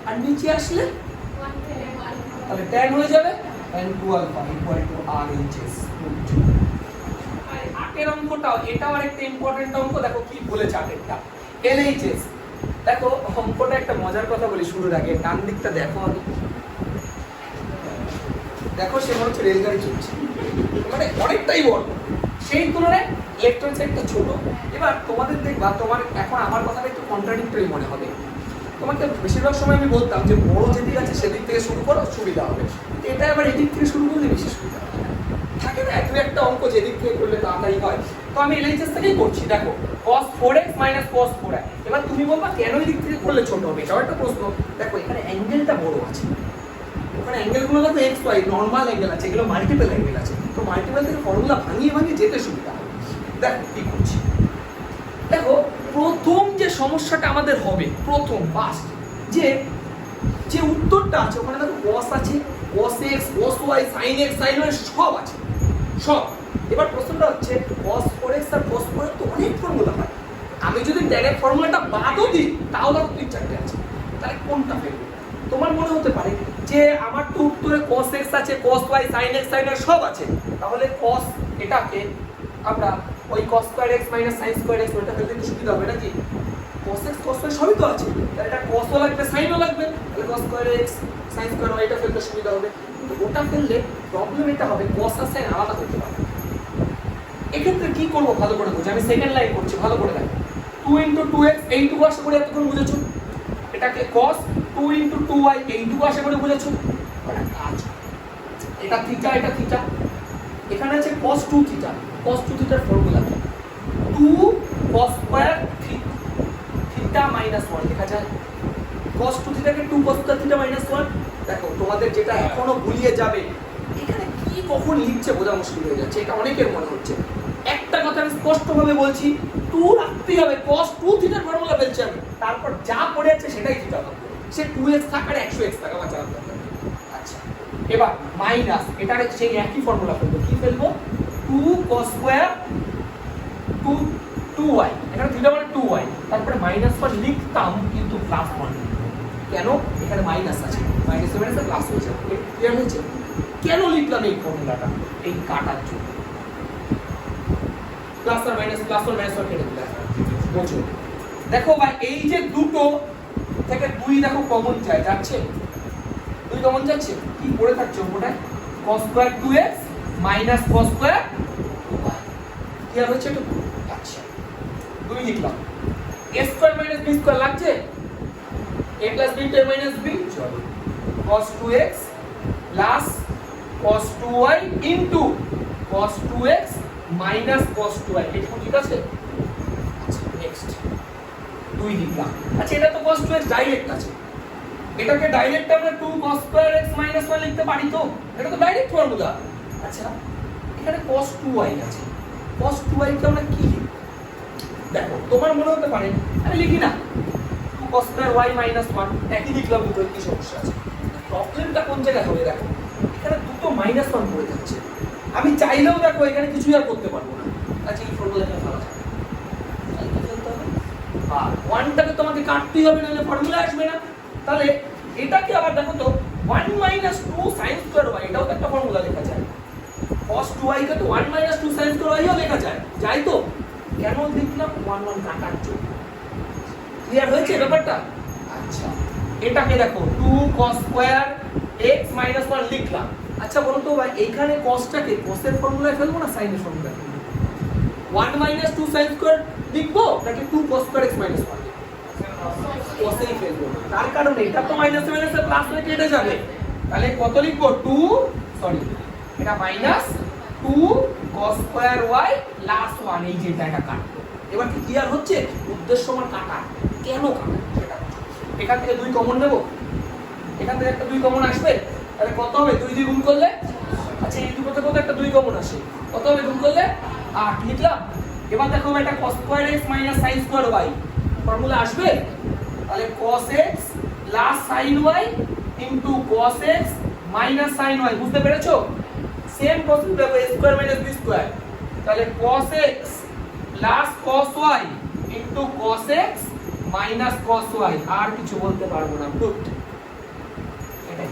আর নিচে আসলে তাহলে tan হয়ে যাবে tan 2 alpha equal to RHS। আটের অঙ্কটাও এটাও আরেকটা ইম্পর্টেন্ট অঙ্ক, দেখো কি বলেছে আটেরটা LHS। দেখো অঙ্কটা একটা মজার কথা বলি শুরুর আগে, ডান দিকটা দেখো আগে, দেখো সে মনে হচ্ছে রেলগাড়ি চলছে, মানে অনেকটাই বড়, সেই তুলনায় ইলেকট্রন সাইডটা ছোট। এবার তোমাদের দেখবা, তোমার এখন আমার কথাটা একটু কন্ট্রাডিক্টরি মনে হবে, তোমাকে বেশিরভাগ সময় আমি বলতাম যে বড় যেদিক আছে সেদিক থেকে শুরু করো, সুবিধা হবে, এটা আবার এদিক থেকে শুরু করলে বেশি সুবিধা হবে। থাকে না একটু একটা অঙ্ক যেদিক থেকে করলে তাড়াতাড়ি হয়, তো আমি LHS থেকেই করছি। দেখো cos 4x minus cos 4y, এবার তুমি বলবা কেন এই দিক থেকে করলে ছোট হবে, এটাও একটা প্রশ্ন। দেখো এখানে অ্যাঙ্গেলটা বড় আছে, ওখানে অ্যাঙ্গেলগুলো দেখো এক্স ওয়াই নর্মাল অ্যাঙ্গেল আছে, এগুলো মাল্টিপল অ্যাঙ্গেল আছে, তো মাল্টিপল থেকে ফর্মুলা ভাঙিয়ে ভাঙিয়ে যেতে সুবিধা হবে। দেখো কি করছি, দেখো প্রথম যে সমস্যাটা আমাদের হবে, প্রথম ফার্স্ট যে যে উত্তরটা আছে ওখানে দেখো cos আছে, cos x cos y sin x sin y সব আছে, সব। এবার প্রশ্নটা হচ্ছে cos 4x আর cos 4 তো অনেক ফর্মুলা হয়, আমি যদি ডাইরেক্ট ফর্মুলাটা বাদও দিই তাও ধরো 3-4টে আছে, তাহলে কোনটা ফেলবো? তোমার মনে হতে পারে যে আমার তো উত্তরে cos x আছে cos y sin x sin y সব আছে, তাহলে cos এটাকে আমরা ওই cos square x minus sin square x ওটা ফেলতে একটু সুবিধা হবে নাকি? cos x cos y সবই তো আছে, তাহলে এটা cos ও লাগবে sin ও লাগবে, তাহলে cos square x sin square y এটা ফেলতে সুবিধা হবে। কিন্তু ওটা ফেললে প্রবলেম এটা হবে cos আর sin আলাদা করতে পারবে। এক্ষেত্রে কি করব ভালো করে বুঝো, আমি সেকেন্ড লাইন করছি, ভালো করে দেখো। 2 * 2x এইটুকু আশা করি এতক্ষণ বুঝেছো, এটাকে cos 2 * 2y এইটুকু আশা করি বুঝেছো। এটা থিটা, এটা থিটা, এখানে আছে cos 2 থিটা, cos 2 থিটার ফর্মুলা কি? 2 cos স্কয়ার থিটা মাইনাস 1 লেখা যায়। cos 2 থিটাকে 2 cos square theta minus 1। দেখো তোমাদের যেটা এখনো ভুলিয়ে যাবে, এখানে কি কখন লিখছে বোঝা মুশকিল হয়ে যাচ্ছে, এটা অনেকের মনে হচ্ছে। একটা কথা আমি স্পষ্টভাবে বলছি, 2 রাখতেই হবে, cos 2 থিটার ফর্মুলা বলছি আমি, তারপর যা পড়ে আছে সেটাই থিটা হবে, সে 2x থাক আর 100x থাক আমার জানার দরকার। আচ্ছা এবার মাইনাস এটার সেই একই ফর্মুলা ফেলবো, কি ফেলবো? 2 cos স্কয়ার 2y, এখানে থিটা মানে 2y, তারপরে মাইনাস 1 লিখতাম কিন্তু প্লাস 1, কেন? এখানে মাইনাস আছে, মাইনাস মাইনাস প্লাস হয়ে যাবে। ক্লিয়ার হয়েছে? কেন লিখলাম এই ফর্মুলাটা? এই কাটার জন্য, প্লাস আর মাইনাস, প্লাস আর মাইনাস কেটে দিলাম। বুঝো দেখো ভাই এই যে দুটো থেকে 2 দেখো কমন যায়, যাচ্ছে 2 কমন যাচ্ছে, কি পড়ে থাকছে ওটায়? cos square 2x minus cos square 2y। Clear হচ্ছে এটা? আচ্ছা 2 লিখলাম, a square minus b square লাগছে, a plus b * minus b, চলো cos 2x plus cos 2y into cos 2x minus cos 2y, এটা ঠিক আছে? আচ্ছা নেক্সট 2 লিখলাম। আচ্ছা এটা তো cos 2x ডাইরেক্ট আছে, এটাকে ডাইরেক্ট আমরা 2 cos স্কয়ার x মাইনাস 1 লিখতে পারি তো, এটা তো ডাইরেক্ট ফর্মুলা। আচ্ছা এখানে cos 2y আছে, cos 2y কে আমরা কি লিখব? দেখো তোমার মনে হতে পারে আমি লিখি না 2 cos স্কয়ার y মাইনাস 1, একই লিখলাম, দুটো কি সমস্যা আছে? প্রবলেমটা কোন জায়গায় হবে দেখো, এখানে দুটো -1 পড়ে যাচ্ছে, আমি চাইলেও দেখো এখানে কিছুই আর করতে পারবো না, আচ্ছা এই ফর্মুলাটা ভালো যাবে আর 1টাকে তোমাকে কাটতেই হবে, নাহলে ফর্মুলা আসবে না। তাহলে এটাকে আবার দেখো তো 1 - 2 sin স্কয়ার y, এটাও তো একটা ফর্মুলা লেখা যায়। cos 2y কে তো 1 - 2 sin স্কয়ার y ও লেখা যায়, যাই তো কেন লিখলাম 1 1 কাটার জন্য। ক্লিয়ার হয়েছে ব্যাপারটা? আচ্ছা এটাকে দেখো 2 cos স্কয়ার x - 1 লিখলাম। আচ্ছা বলো তো ভাই এইখানে cosটাকে cos এর ফর্মুলায় ফেলবো না sin এর ফর্মুলায় ফেলবো? 1 - 2 sin স্কয়ার লিখবো নাকি 2 cos স্কয়ার x - 1 cos এই ফেলবো? তার কারণ এটা তো মাইনাস মাইনাসে প্লাস হয়ে কেটে যাবে, তাহলে কত লিখবো 2 সরি এটা -2 cos স্কয়ার y প্লাস 1, এই যে এটা কাটবো। এবার কি ক্লিয়ার হচ্ছে? উদ্দেশ্য আমার কাটা, কেন কাটা সেটা। এখান থেকে 2 কমন নেব, এখান থেকে একটা 2 কমন আসবে, তাহলে কত হবে 2 দিয়ে গুণ করলে? আচ্ছা এই দুটো থেকে একটা 2 কমন আসে, কত হবে গুণ করলে? 8 লিখলাম। এবার দেখো এটা cos square x - sin square y formula আসবে, তাহলে cos x plus sin y into cos x minus sin y, বুঝতে পেরেছো? সেম প্রসেস দেখো a square minus b square, তাহলে cos x plus cos y into cos x minus cos y, আর কিছু বলতে পারবো না। গুড, এটাই